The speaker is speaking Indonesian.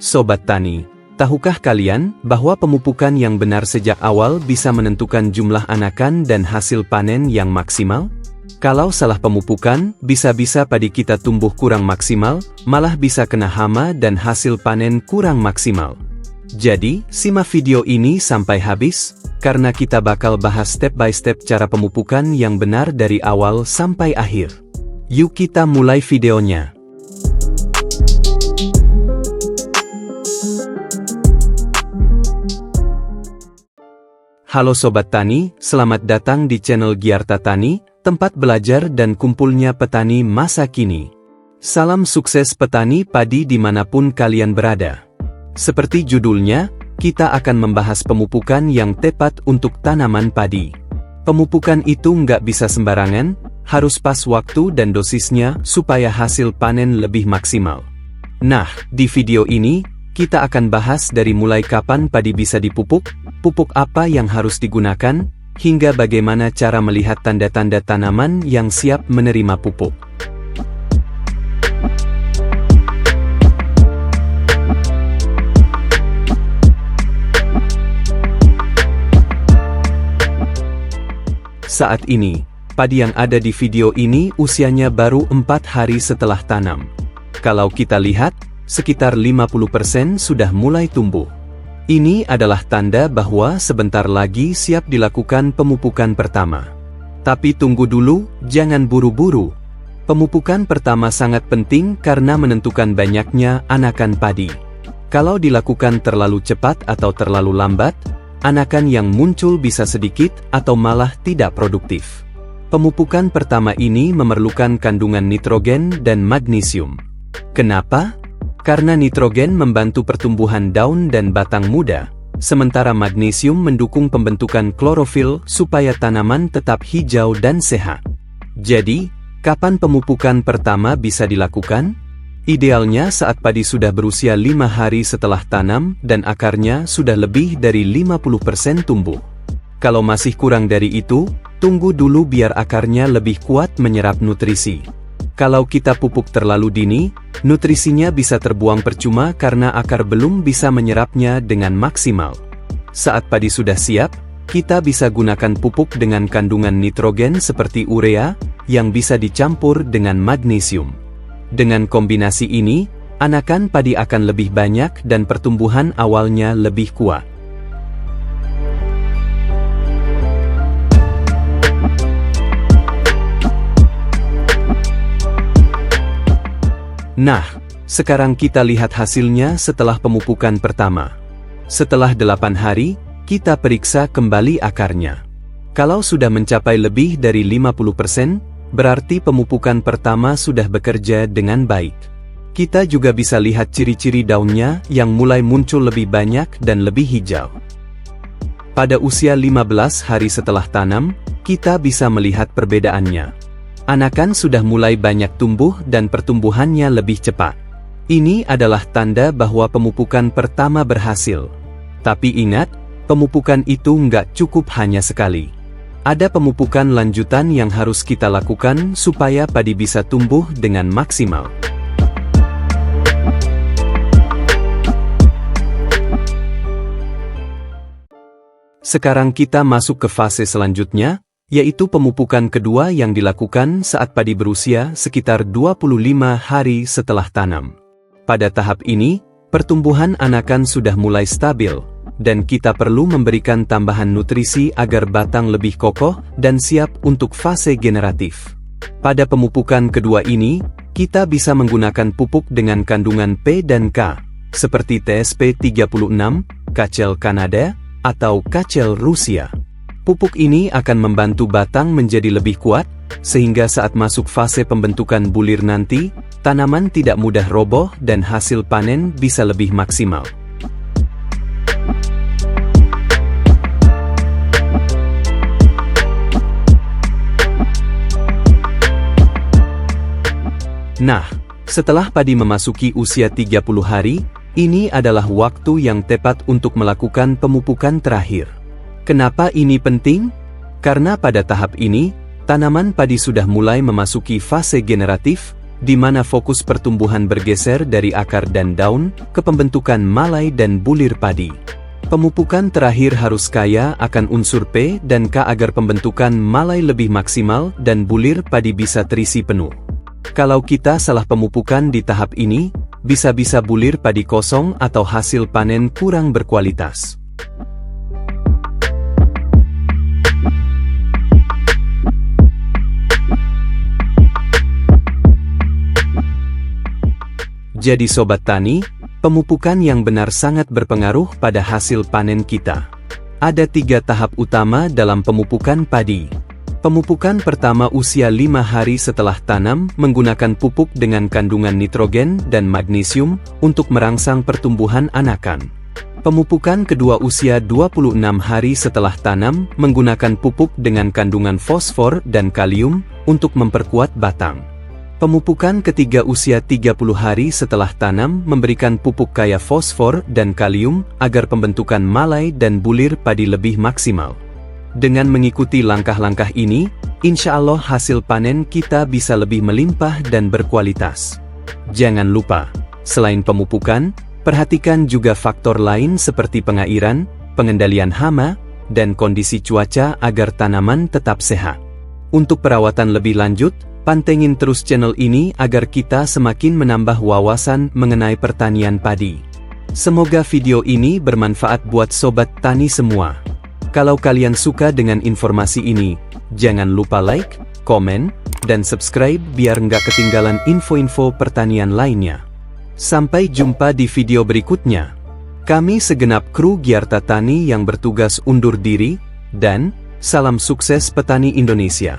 Sobat Tani, tahukah kalian bahwa pemupukan yang benar sejak awal bisa menentukan jumlah anakan dan hasil panen yang maksimal? Kalau salah pemupukan, bisa-bisa padi kita tumbuh kurang maksimal, malah bisa kena hama dan hasil panen kurang maksimal. Jadi, simak video ini sampai habis, karena kita bakal bahas step by step cara pemupukan yang benar dari awal sampai akhir. Yuk kita mulai videonya. Halo Sobat Tani, selamat datang di channel Giarta Tani, tempat belajar dan kumpulnya petani masa kini. Salam sukses petani padi dimanapun kalian berada. Seperti judulnya, kita akan membahas pemupukan yang tepat untuk tanaman padi. Pemupukan itu nggak bisa sembarangan, harus pas waktu dan dosisnya supaya hasil panen lebih maksimal. Nah, di video ini, kita akan bahas dari mulai kapan padi bisa dipupuk, pupuk apa yang harus digunakan, hingga bagaimana cara melihat tanda-tanda tanaman yang siap menerima pupuk. Saat ini, padi yang ada di video ini usianya baru 4 hari setelah tanam. Kalau kita lihat, sekitar 50% sudah mulai tumbuh. Ini adalah tanda bahwa sebentar lagi siap dilakukan pemupukan pertama. Tapi tunggu dulu, jangan buru-buru. Pemupukan pertama sangat penting karena menentukan banyaknya anakan padi. Kalau dilakukan terlalu cepat atau terlalu lambat, anakan yang muncul bisa sedikit atau malah tidak produktif. Pemupukan pertama ini memerlukan kandungan nitrogen dan magnesium. Kenapa? Karena nitrogen membantu pertumbuhan daun dan batang muda, sementara magnesium mendukung pembentukan klorofil supaya tanaman tetap hijau dan sehat. Jadi, kapan pemupukan pertama bisa dilakukan? Idealnya saat padi sudah berusia 5 hari setelah tanam dan akarnya sudah lebih dari 50% tumbuh. Kalau masih kurang dari itu, tunggu dulu biar akarnya lebih kuat menyerap nutrisi. Kalau kita pupuk terlalu dini, nutrisinya bisa terbuang percuma karena akar belum bisa menyerapnya dengan maksimal. Saat padi sudah siap, kita bisa gunakan pupuk dengan kandungan nitrogen seperti urea, yang bisa dicampur dengan magnesium. Dengan kombinasi ini, anakan padi akan lebih banyak dan pertumbuhan awalnya lebih kuat. Nah, sekarang kita lihat hasilnya setelah pemupukan pertama. Setelah 8 hari, kita periksa kembali akarnya. Kalau sudah mencapai lebih dari 50%, berarti pemupukan pertama sudah bekerja dengan baik. Kita juga bisa lihat ciri-ciri daunnya yang mulai muncul lebih banyak dan lebih hijau. Pada usia 15 hari setelah tanam, kita bisa melihat perbedaannya. Anakan sudah mulai banyak tumbuh dan pertumbuhannya lebih cepat. Ini adalah tanda bahwa pemupukan pertama berhasil. Tapi ingat, pemupukan itu nggak cukup hanya sekali. Ada pemupukan lanjutan yang harus kita lakukan supaya padi bisa tumbuh dengan maksimal. Sekarang kita masuk ke fase selanjutnya, yaitu pemupukan kedua yang dilakukan saat padi berusia sekitar 25 hari setelah tanam. Pada tahap ini, pertumbuhan anakan sudah mulai stabil, dan kita perlu memberikan tambahan nutrisi agar batang lebih kokoh dan siap untuk fase generatif. Pada pemupukan kedua ini, kita bisa menggunakan pupuk dengan kandungan P dan K, seperti TSP 36, Kacel Kanada, atau Kacel Rusia. Pupuk ini akan membantu batang menjadi lebih kuat, sehingga saat masuk fase pembentukan bulir nanti, tanaman tidak mudah roboh dan hasil panen bisa lebih maksimal. Nah, setelah padi memasuki usia 30 hari, ini adalah waktu yang tepat untuk melakukan pemupukan terakhir. Kenapa ini penting? Karena pada tahap ini, tanaman padi sudah mulai memasuki fase generatif, di mana fokus pertumbuhan bergeser dari akar dan daun ke pembentukan malai dan bulir padi. Pemupukan terakhir harus kaya akan unsur P dan K agar pembentukan malai lebih maksimal dan bulir padi bisa terisi penuh. Kalau kita salah pemupukan di tahap ini, bisa-bisa bulir padi kosong atau hasil panen kurang berkualitas. Jadi Sobat Tani, pemupukan yang benar sangat berpengaruh pada hasil panen kita. Ada 3 tahap utama dalam pemupukan padi. Pemupukan pertama usia 5 hari setelah tanam menggunakan pupuk dengan kandungan nitrogen dan magnesium untuk merangsang pertumbuhan anakan. Pemupukan kedua usia 26 hari setelah tanam menggunakan pupuk dengan kandungan fosfor dan kalium untuk memperkuat batang. Pemupukan ketiga usia 30 hari setelah tanam memberikan pupuk kaya fosfor dan kalium agar pembentukan malai dan bulir padi lebih maksimal. Dengan mengikuti langkah-langkah ini, insya Allah hasil panen kita bisa lebih melimpah dan berkualitas. Jangan lupa, selain pemupukan, perhatikan juga faktor lain seperti pengairan, pengendalian hama, dan kondisi cuaca agar tanaman tetap sehat. Untuk perawatan lebih lanjut, pantengin terus channel ini agar kita semakin menambah wawasan mengenai pertanian padi. Semoga video ini bermanfaat buat Sobat Tani semua. Kalau kalian suka dengan informasi ini, jangan lupa like, komen, dan subscribe biar nggak ketinggalan info-info pertanian lainnya. Sampai jumpa di video berikutnya. Kami segenap kru Giarta Tani yang bertugas undur diri, dan salam sukses petani Indonesia.